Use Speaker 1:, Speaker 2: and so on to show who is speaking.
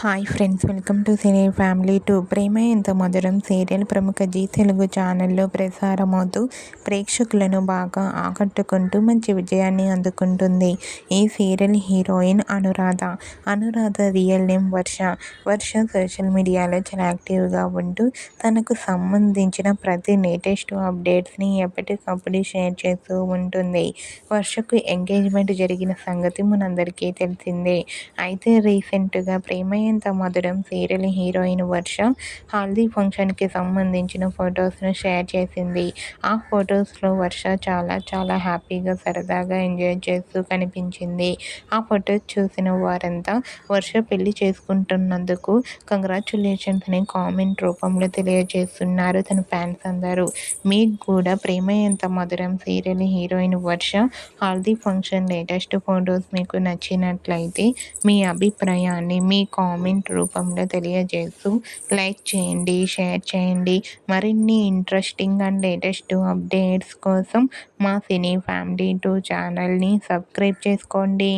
Speaker 1: Hi friends, welcome to cine family two. Prema Entha Madhuram serial ప్రముఖ G Telugu ఛానల్లో ప్రసారమవుతూ ప్రేక్షకులను బాగా ఆకట్టుకుంటూ మంచి విజయాన్ని అందుకుంటుంది. ఈ serial heroine Anuradha. Anuradha real name Varsha. Varsha social మీడియాలో చాలా యాక్టివ్గా ఉంటూ తనకు సంబంధించిన ప్రతి లేటెస్ట్ అప్డేట్స్ని ఎప్పటికప్పుడు షేర్ చేస్తూ ఉంటుంది. వర్షకు ఎంగేజ్మెంట్ జరిగిన సంగతి మనందరికీ తెలిసిందే. అయితే రీసెంట్గా ప్రేమ ఎంత మధురం సీరియల్ హీరోయిన్ వర్ష హల్దీ ఫంక్షన్కి సంబంధించిన ఫొటోస్ను షేర్ చేసింది. ఆ ఫొటోస్లో వర్ష చాలా చాలా హ్యాపీగా సరదాగా ఎంజాయ్ చేస్తూ కనిపించింది. ఆ ఫొటోస్ చూసిన వారంతా వర్ష పెళ్లి చేసుకుంటున్నందుకు కంగ్రాచ్యులేషన్స్ అని కామెంట్ రూపంలో తెలియజేస్తున్నారు తన ఫ్యాన్స్ అందరూ. మీకు కూడా ప్రేమ ఎంత మధురం సీరియల్ హీరోయిన్ వర్ష హల్దీ ఫంక్షన్ లేటెస్ట్ ఫొటోస్ మీకు నచ్చినట్లయితే మీ అభిప్రాయాన్ని మీ కామెంట్ రూపంలో తెలియజేస్తూ లైక్ చేయండి, షేర్ చేయండి. మరిన్ని ఇంట్రెస్టింగ్ అండ్ లేటెస్ట్ అప్డేట్స్ కోసం మా సినీ ఫ్యామిలీ 2 ఛానల్ని సబ్స్క్రైబ్ చేసుకోండి.